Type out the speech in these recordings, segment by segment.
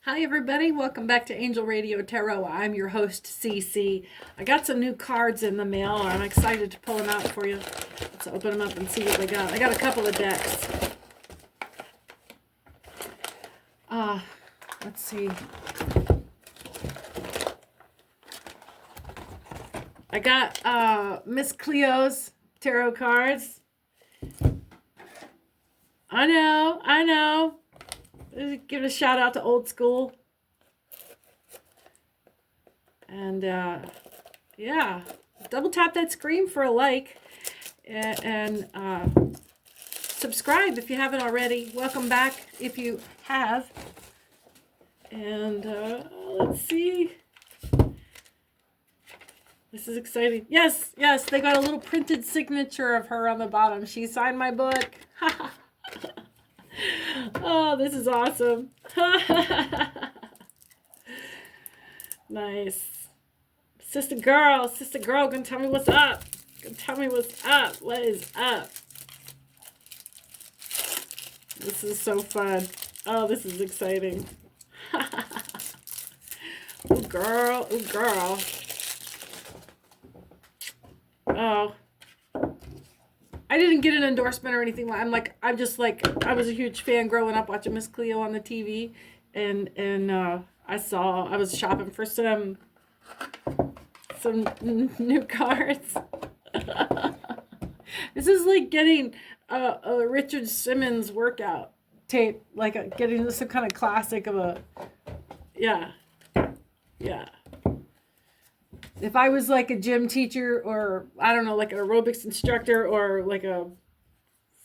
Hi everybody, welcome back to Angel Radio Tarot. I'm your host, CC. I got some new cards in the mail and I'm excited to pull them out for you. Let's open them up and see what they got. I got a couple of decks. Let's see. I got Miss Cleo's tarot cards. I know. Give a shout out to Old School. And yeah, double tap that screen for a like and subscribe if you haven't already. Welcome back if you have. And let's see. This is exciting. Yes, they got a little printed signature of her on the bottom. She signed my book. Oh, this is awesome. Nice. Sister girl, gonna tell me what's up. What is up? This is so fun. Oh, this is exciting. Oh, girl. Oh. I didn't get an endorsement or anything. I was a huge fan growing up watching Miss Cleo on the TV, and I was shopping for some new cards. This is like getting a Richard Simmons workout tape, getting some kind of classic of a, yeah. If I was like a gym teacher or, I don't know, like an aerobics instructor or like a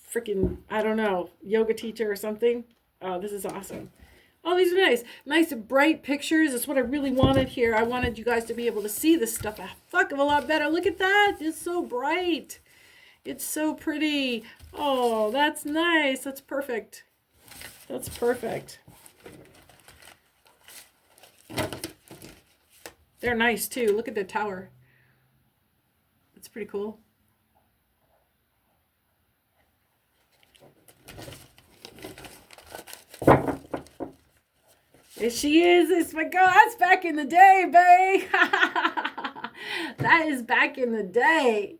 freaking, I don't know, yoga teacher or something. Oh, this is awesome. Oh, these are nice. Nice bright pictures. That's what I really wanted here. I wanted you guys to be able to see this stuff a fuck of a lot better. Look at that. It's so bright. It's so pretty. Oh, that's nice. That's perfect. They're nice too. Look at the tower. It's pretty cool. There she is. It's my girl. That's back in the day, babe. That is back in the day.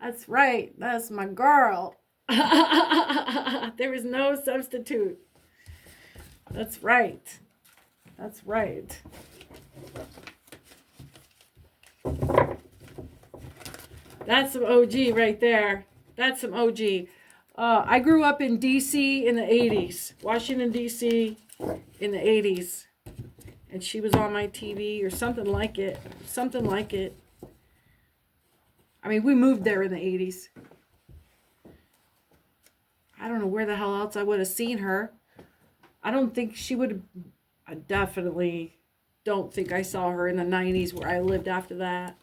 That's right. That's my girl. There is no substitute. That's right. That's some OG right there. That's some OG. I grew up in D.C. in the 80s. Washington, D.C. in the 80s. And she was on my TV or something like it. I mean, we moved there in the 80s. I don't know where the hell else I would have seen her. I don't think she would have... I definitely don't think I saw her in the 90s where I lived after that.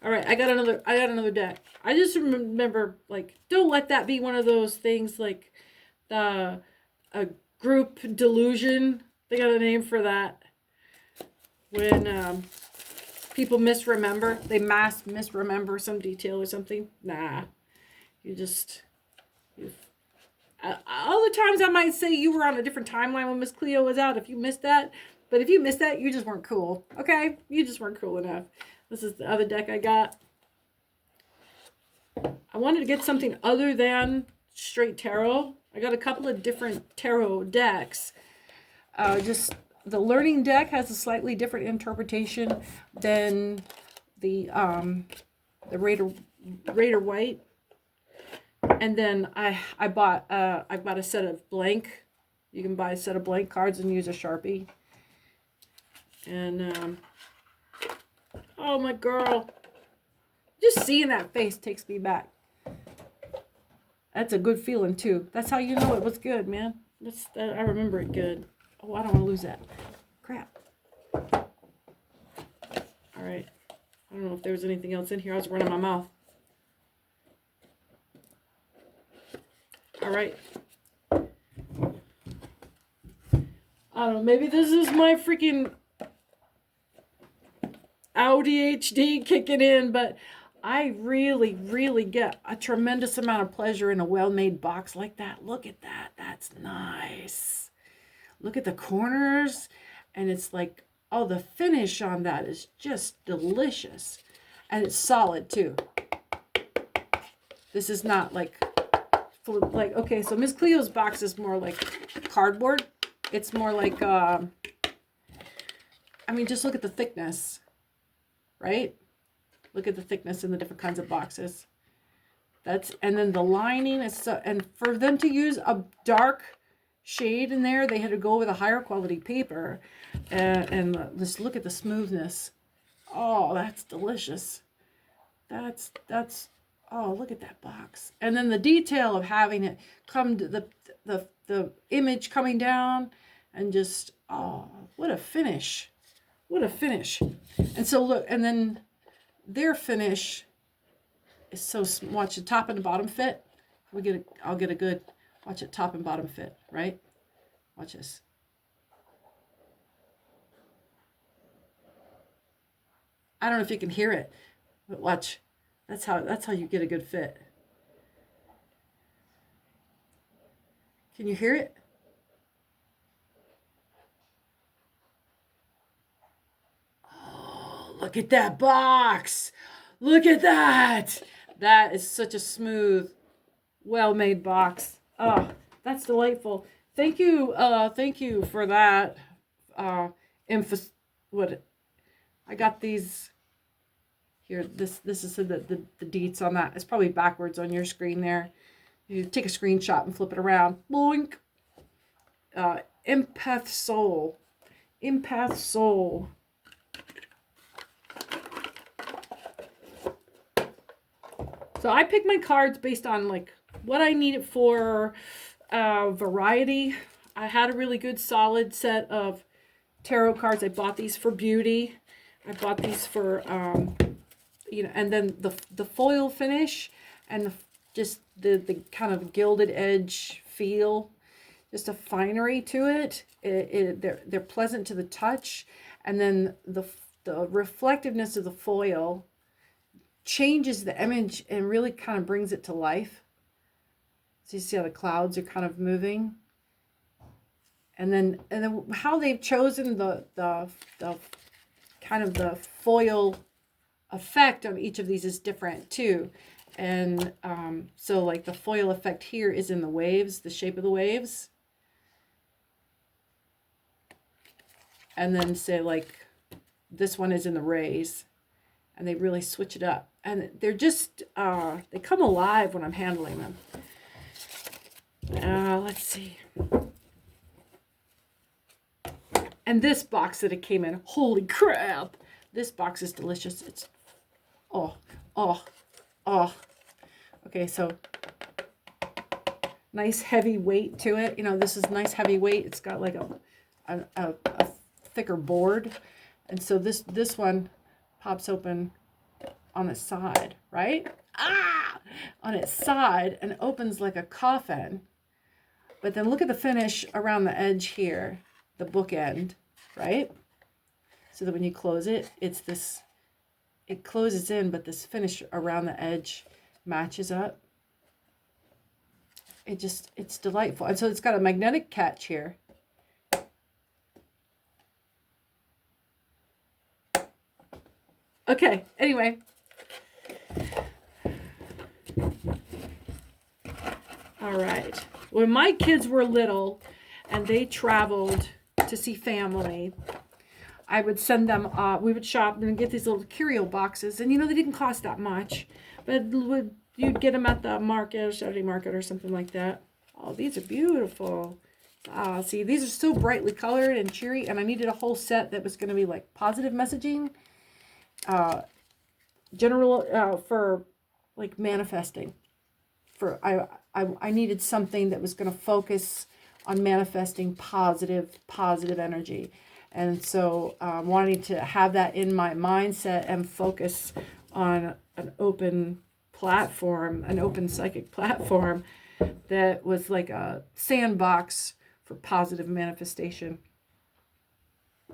All right, I got another deck. I just remember, don't let that be one of those things like a group delusion. They got a name for that. When people misremember, they mass misremember some detail or something. Nah, all the times I might say you were on a different timeline when Miss Cleo was out if you missed that. But if you missed that, you just weren't cool. Okay? You just weren't cool enough. This is the other deck I got. I wanted to get something other than straight tarot. I got a couple of different tarot decks. Just the learning deck has a slightly different interpretation than the Raider White. And then I bought a set of blank. You can buy a set of blank cards and use a Sharpie. And oh, my girl. Just seeing that face takes me back. That's a good feeling, too. That's how you know it was good, man. I remember it good. Oh, I don't want to lose that. Crap. All right. I don't know if there was anything else in here. I was running my mouth. All right. I don't know. Maybe this is my freaking ADHD kicking in, but I really, really get a tremendous amount of pleasure in a well-made box like that. Look at that. That's nice. look at the corners, and it's like, oh, the finish on that is just delicious. And it's solid too. This is not like, okay, so Miss Cleo's box is more like cardboard. It's more like, I mean, just look at the thickness, right? Look at the thickness in the different kinds of boxes. And then the lining is so, and for them to use a dark shade in there, they had to go with a higher quality paper. And just look at the smoothness. Oh, that's delicious. That's, oh, look at that box. And then the detail of having it come to the image coming down and just, oh, what a finish. What a finish. And so look, and then their finish is so, watch the top and the bottom fit. I'll get a good, watch it, top and bottom fit, right? Watch this. I don't know if you can hear it, but watch. That's how you get a good fit. Can you hear it? Oh, look at that box. Look at that. That is such a smooth, well-made box. Oh, that's delightful. Thank you for that. What I got these here. This is the deets on that. It's probably backwards on your screen there. You take a screenshot and flip it around. Boink. Empath soul. Empath soul. So I pick my cards based on like what I need it for, variety. I had a really good solid set of tarot cards. I bought these for beauty. I bought these for, and then the foil finish and just the kind of gilded edge feel, just a finery to it. They're pleasant to the touch, and then the reflectiveness of the foil changes the image and really kind of brings it to life. So you see how the clouds are kind of moving, and then how they've chosen the kind of the foil effect on each of these is different too. And so like the foil effect here is in the waves, the shape of the waves, and then say like this one is in the rays, and they really switch it up. And they're just, they come alive when I'm handling them. Let's see. And this box that it came in, holy crap. This box is delicious. It's, oh. Okay, so nice heavy weight to it. You know, this is nice heavy weight. It's got like a thicker board. And so this one pops open on its side, right? On its side, and opens like a coffin. But then look at the finish around the edge here, the bookend, right? So that when you close it, it's this, it closes in, but this finish around the edge matches up. It's delightful. And so it's got a magnetic catch here. Okay, anyway. All right. When my kids were little and they traveled to see family, I would send them, we would shop and get these little curio boxes. And, you know, they didn't cost that much. But you'd get them at the market, Saturday market or something like that. Oh, these are beautiful. See, these are so brightly colored and cheery. And I needed a whole set that was going to be like positive messaging. General, for like manifesting. I needed something that was going to focus on manifesting positive energy. And so wanting to have that in my mindset and focus on an open platform, an open psychic platform that was like a sandbox for positive manifestation.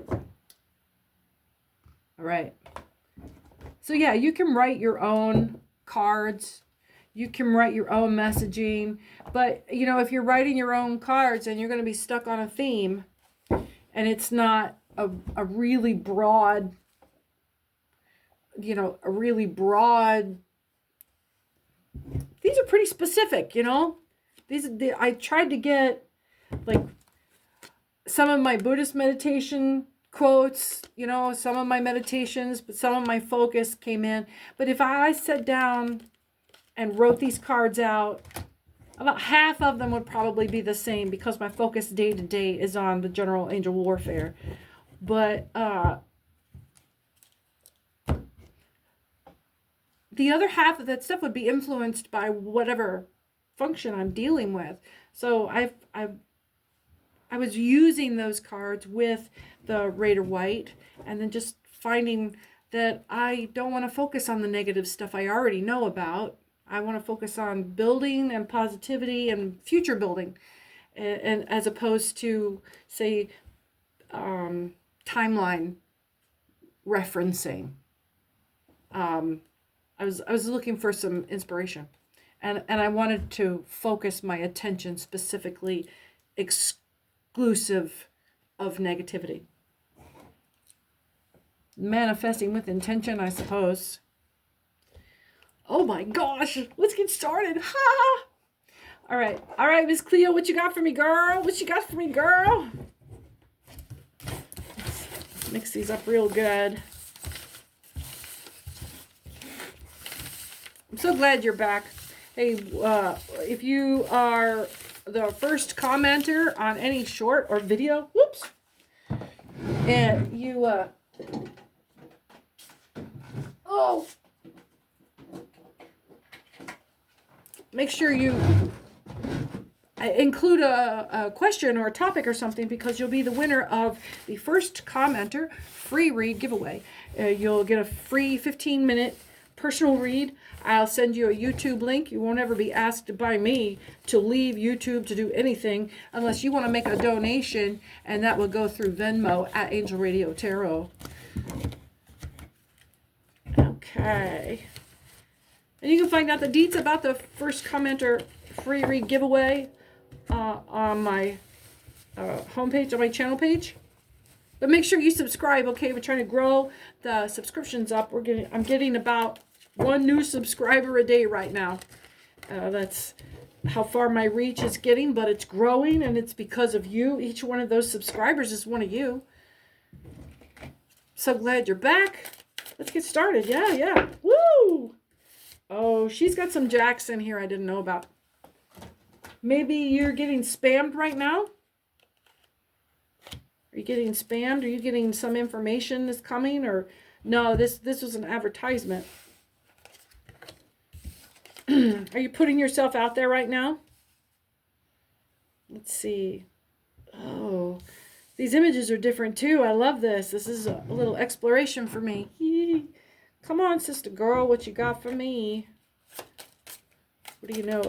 All right. So yeah, you can write your own cards. You can write your own messaging. But, you know, if you're writing your own cards and you're going to be stuck on a theme, and it's not a really broad, you know, a really broad. These are pretty specific, you know. I tried to get like some of my Buddhist meditation quotes, you know, some of my meditations, but some of my focus came in. But if I sat down and wrote these cards out, about half of them would probably be the same, because my focus day to day is on the general angel warfare. But the other half of that stuff would be influenced by whatever function I'm dealing with. So I was using those cards with the Raider White, and then just finding that I don't want to focus on the negative stuff I already know about. I want to focus on building and positivity and future building, and as opposed to, say, timeline referencing. I was looking for some inspiration, and I wanted to focus my attention specifically exclusive of negativity. Manifesting with intention, I suppose. Oh my gosh, let's get started. Ha! All right, Miss Cleo, what you got for me, girl? What you got for me, girl? Let's mix these up real good. I'm so glad you're back. Hey, if you are the first commenter on any short or video, whoops, and you, make sure you include a question or a topic or something, because you'll be the winner of the first commenter free read giveaway. You'll get a free 15-minute personal read. I'll send you a YouTube link. You won't ever be asked by me to leave YouTube to do anything unless you want to make a donation, and that will go through Venmo at Angel Radio Tarot. Okay. And you can find out the deets about the first commenter free read giveaway on my homepage, on my channel page. But make sure you subscribe, okay? We're trying to grow the subscriptions up. I'm getting about 1 new subscriber a day right now. That's how far my reach is getting, but it's growing, and it's because of you. Each one of those subscribers is one of you. So glad you're back. Let's get started. Yeah. Woo! Oh, she's got some jacks in here I didn't know about. Maybe you're getting spammed right now? Are you getting spammed? Are you getting some information that's coming? Or no, this was an advertisement. Are you putting yourself out there right now? Let's see. Oh, these images are different too. I love this. This is a little exploration for me. Come on, sister girl, what you got for me? What do you know?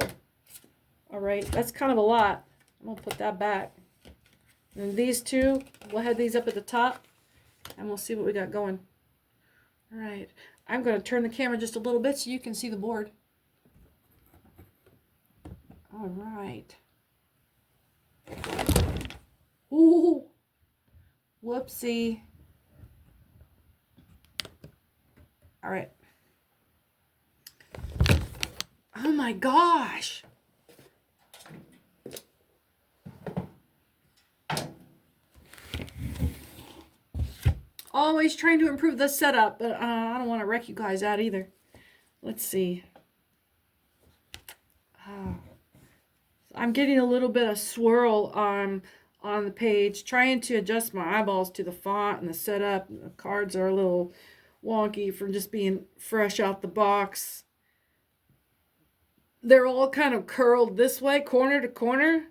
All right, that's kind of a lot. I'm going to put that back. And these two, we'll head these up at the top, and we'll see what we got going. All right, I'm going to turn the camera just a little bit so you can see the board. All right. Ooh, whoopsie. All right. Oh my gosh. Always trying to improve the setup, but I don't want to wreck you guys out either. Let's see. I'm getting a little bit of swirl on the page, trying to adjust my eyeballs to the font and the setup. The cards are a little wonky from just being fresh out the box. They're all kind of curled this way, corner to corner.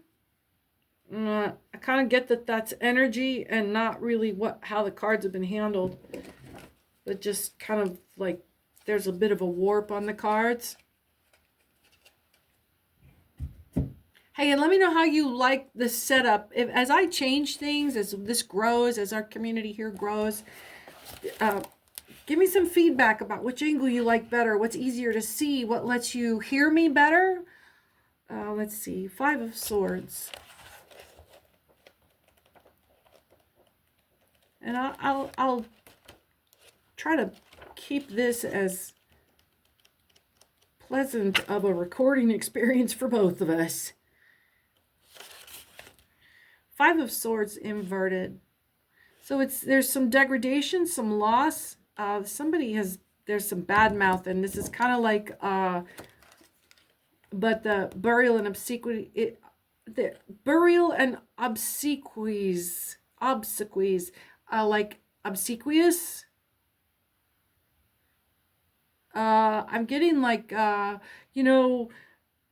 I kind of get that that's energy and not really how the cards have been handled, but just kind of like there's a bit of a warp on the cards. Hey, and let me know how you like the setup. As I change things, as this grows, as our community here grows, give me some feedback about which angle you like better, what's easier to see, what lets you hear me better. Let's see, 5 of Swords. And I'll try to keep this as pleasant of a recording experience for both of us. Five of Swords inverted. So there's some degradation, some loss. There's some bad mouth, and this is kind of like, but the burial and obsequies, the burial and obsequies, like obsequious. I'm getting like, you know,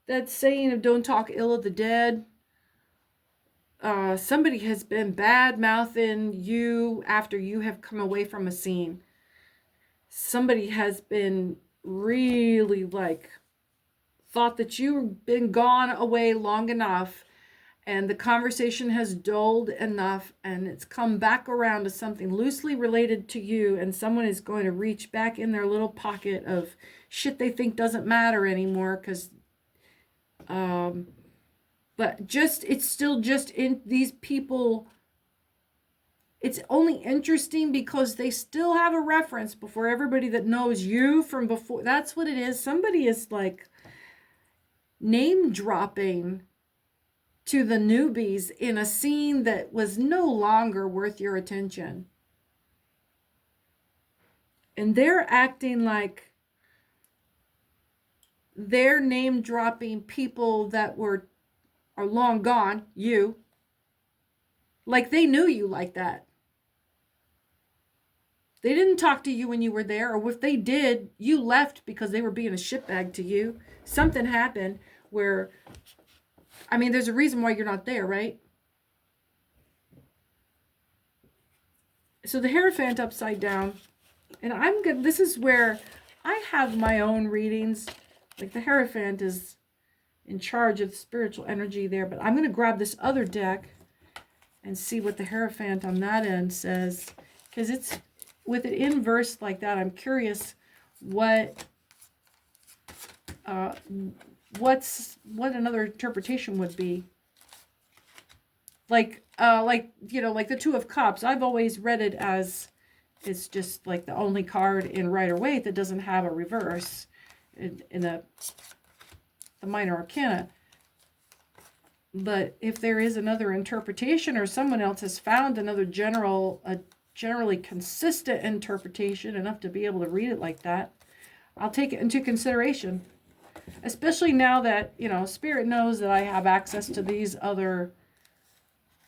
that saying of don't talk ill of the dead. Somebody has been bad mouthing you after you have come away from a scene. Somebody has been really like thought that you've been gone away long enough, and the conversation has dulled enough, and it's come back around to something loosely related to you, and someone is going to reach back in their little pocket of shit they think doesn't matter anymore, because but it's still just in these people. It's only interesting because they still have a reference before everybody that knows you from before. That's what it is. Somebody is like name dropping to the newbies in a scene that was no longer worth your attention. And they're acting like they're name dropping people that are long gone, you. Like they knew you like that. They didn't talk to you when you were there, or if they did, you left because they were being a shitbag to you. Something happened where, I mean, there's a reason why you're not there, right? So the Hierophant upside down, and I'm good. This is where I have my own readings. Like the Hierophant is in charge of the spiritual energy there, but I'm going to grab this other deck and see what the Hierophant on that end says, because it's with it inverse like that. I'm curious what another interpretation would be. Like you know, like the Two of Cups. I've always read it as it's just like the only card in Rider-Waite that doesn't have a reverse in the minor arcana. But if there is another interpretation, or someone else has found another generally consistent interpretation enough to be able to read it like that, I'll take it into consideration. Especially now that, you know, Spirit knows that I have access to these other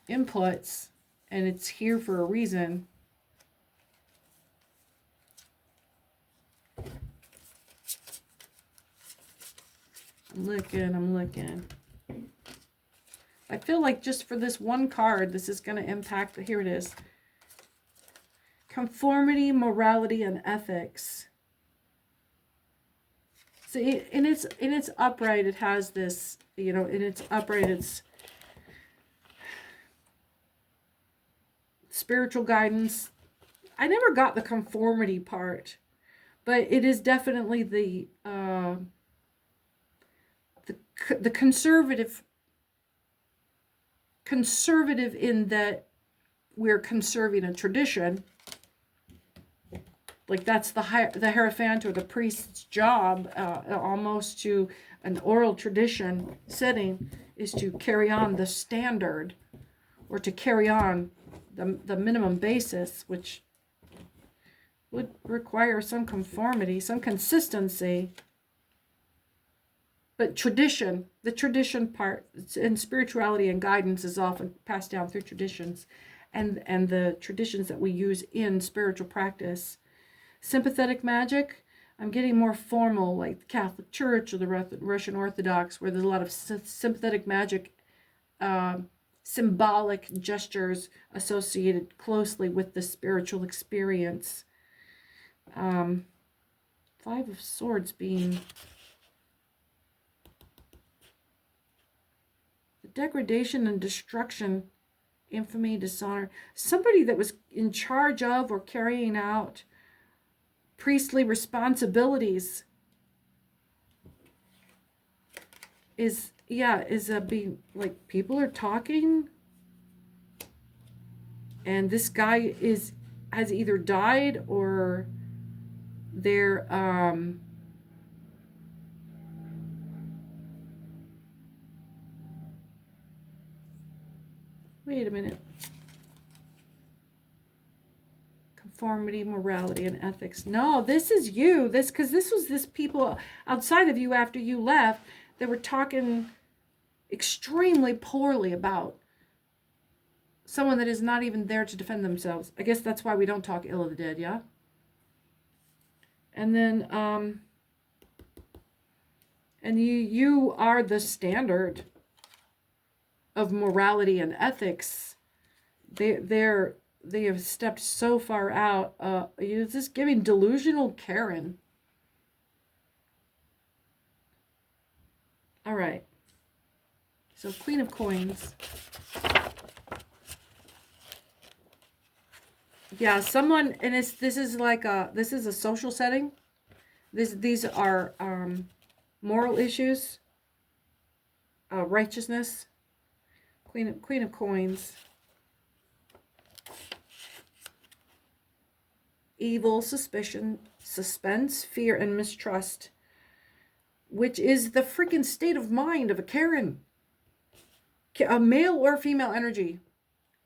inputs, and it's here for a reason. I'm looking. I feel like just for this one card, this is going to impact, here it is. Conformity, morality, and ethics. So in its upright, it has this, you know, in its upright, it's spiritual guidance. I never got the conformity part, but it is definitely the conservative in that we're conserving a tradition. Like that's the Hierophant or the priest's job, almost to an oral tradition setting, is to carry on the standard, or to carry on the minimum basis, which would require some conformity, some consistency. But tradition, the tradition part, in spirituality and guidance, is often passed down through traditions, and the traditions that we use in spiritual practice. Sympathetic magic, I'm getting more formal, like the Catholic Church or the Russian Orthodox, where there's a lot of sympathetic magic, symbolic gestures associated closely with the spiritual experience. Five of Swords being the degradation and destruction, infamy, dishonor. Somebody that was in charge of or carrying out priestly responsibilities is being like, people are talking, and this guy is has either died or they're wait a minute. Conformity, morality, and ethics. No, this is you. Because this was this people outside of you after you left that were talking extremely poorly about someone that is not even there to defend themselves. I guess that's why we don't talk ill of the dead, yeah? And then, and you are the standard of morality and ethics. They have stepped so far out. Is this giving delusional Karen? All right. So Queen of Coins. Yeah, someone, and this is a social setting. These are moral issues, righteousness. Queen of Coins. Evil, suspicion, suspense, fear, and mistrust, which is the freaking state of mind of a Karen. A male or female energy.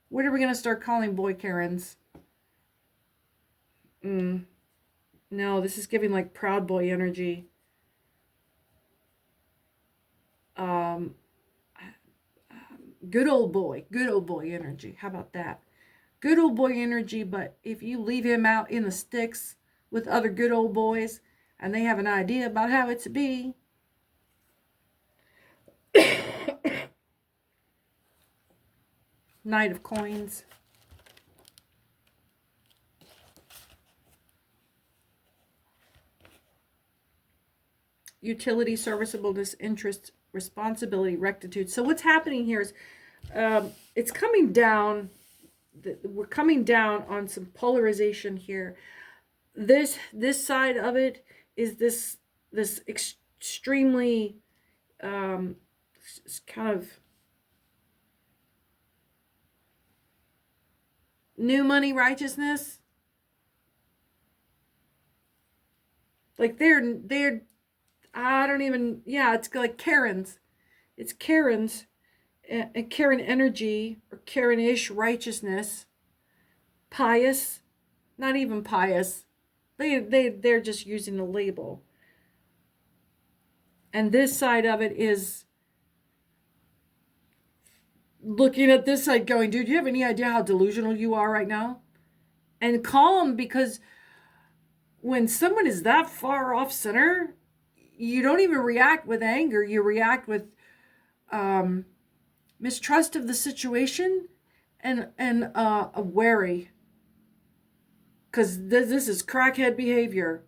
What are we going to start calling boy Karens? No, this is giving like Proud Boy energy. Good old boy energy. How about that? Good old boy energy, but if you leave him out in the sticks with other good old boys and they have an idea about how it's to be. Knight of Coins. Utility, serviceableness, interest, responsibility, rectitude. So what's happening here is it's coming down. We're coming down on some polarization here. This side of it is this extremely kind of new money righteousness. Like they're I don't even, yeah, it's like Karens. It's Karens. And Karen energy or Karen-ish righteousness, pious, not even pious. They're just using the label. And this side of it is looking at this side going, dude, do you have any idea how delusional you are right now? And calm, because when someone is that far off center, you don't even react with anger. You react with mistrust of the situation and a wary, because this is crackhead behavior,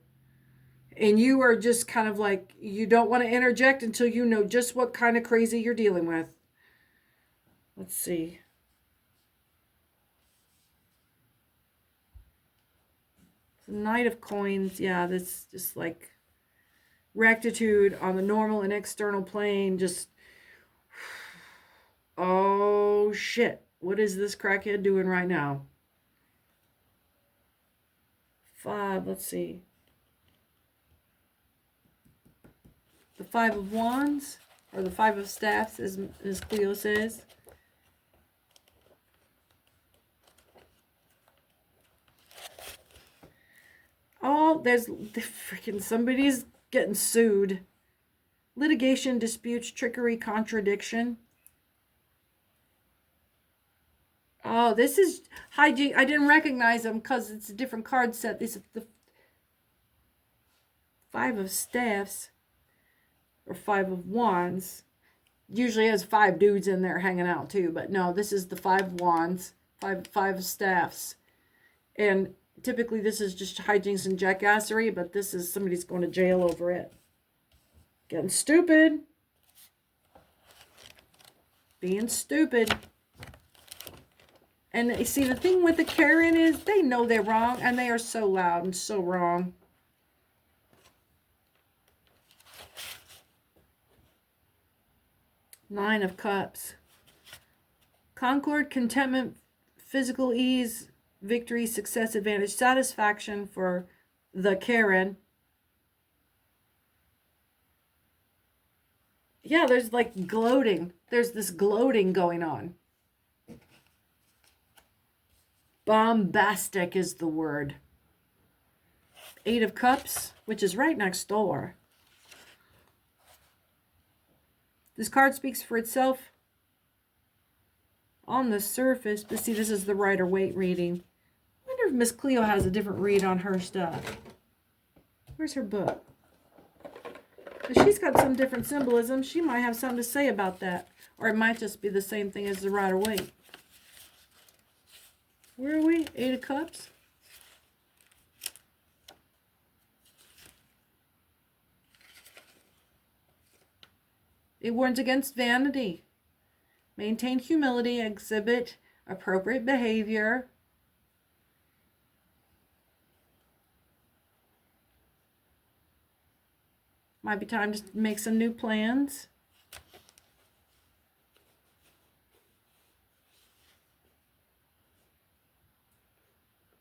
and you are just kind of like, you don't want to interject until you know just what kind of crazy you're dealing with. Let's see. The Knight of Coins. Yeah, this just like rectitude on the normal and external plane. Just, oh shit, what is this crackhead doing right now? 5, let's see. The 5 of Wands, or the 5 of Staffs, as Cleo says. Oh, there's freaking somebody's getting sued. Litigation, disputes, trickery, contradiction. Oh, this is hygiene. I didn't recognize them because it's a different card set. This is the 5 of Staffs, or 5 of Wands. Usually has 5 dudes in there hanging out too, but no, this is the 5 of Wands, 5 of Staffs. And typically this is just hijinks and jackassery, but this is somebody's going to jail over it. Getting stupid. Being stupid. And you see, the thing with the Karen is they know they're wrong, and they are so loud and so wrong. Nine of Cups. Concord, contentment, physical ease, victory, success, advantage, satisfaction for the Karen. Yeah, there's like gloating. There's this gloating going on. Bombastic is the word. 8 of Cups, which is right next door. This card speaks for itself on the surface, but see, this is the Rider-Waite reading. I wonder if Miss Cleo has a different read on her stuff. Where's her book? If she's got some different symbolism, she might have something to say about that. Or it might just be the same thing as the Rider-Waite. Where are we? 8 of Cups? It warns against vanity. Maintain humility, exhibit appropriate behavior. Might be time to make some new plans.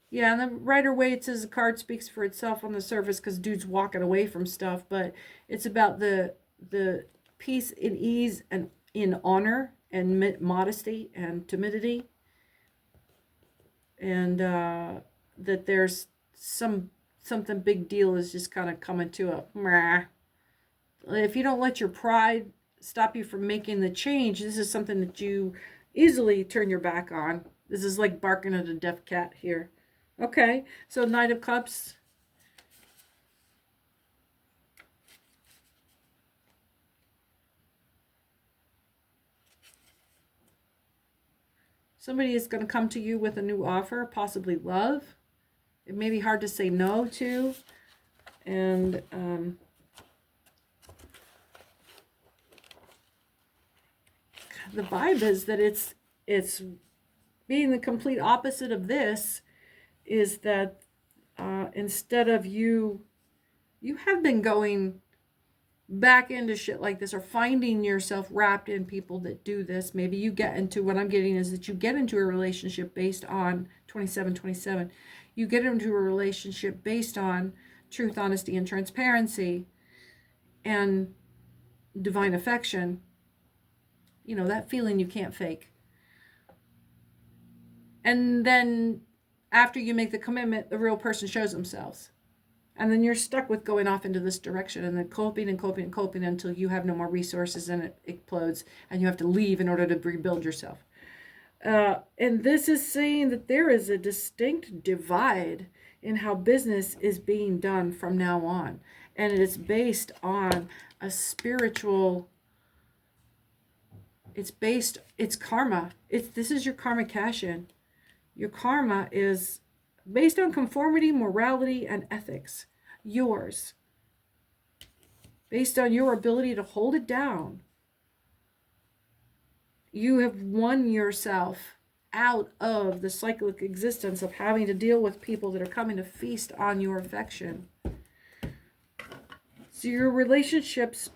Yeah, and the Rider-Waite says the card speaks for itself on the surface because dude's walking away from stuff, but it's about the peace and ease and in honor and modesty and timidity, and that there's something big deal is just kind of coming to a meh. If you don't let your pride stop you from making the change, this is something that you easily turn your back on. This is like barking at a deaf cat here. Okay, so Knight of Cups. Somebody is going to come to you with a new offer, possibly love. It may be hard to say no to. And the vibe is that it's being the complete opposite of this, is that instead of you have been going back into shit like this, or finding yourself wrapped in people that do this. Maybe you get into, what I'm getting is that you get into a relationship based on 2727. You get into a relationship based on truth, honesty, and transparency and divine affection. You know, that feeling you can't fake. And then after you make the commitment, the real person shows themselves. And then you're stuck with going off into this direction and then coping and coping and coping until you have no more resources and it explodes and you have to leave in order to rebuild yourself. And this is saying that there is a distinct divide in how business is being done from now on. And it is based on a spiritual, it's karma. This is your karma cash-in. Your karma is based on conformity, morality, and ethics. Yours. Based on your ability to hold it down. You have won yourself out of the cyclic existence of having to deal with people that are coming to feast on your affection. So your relationships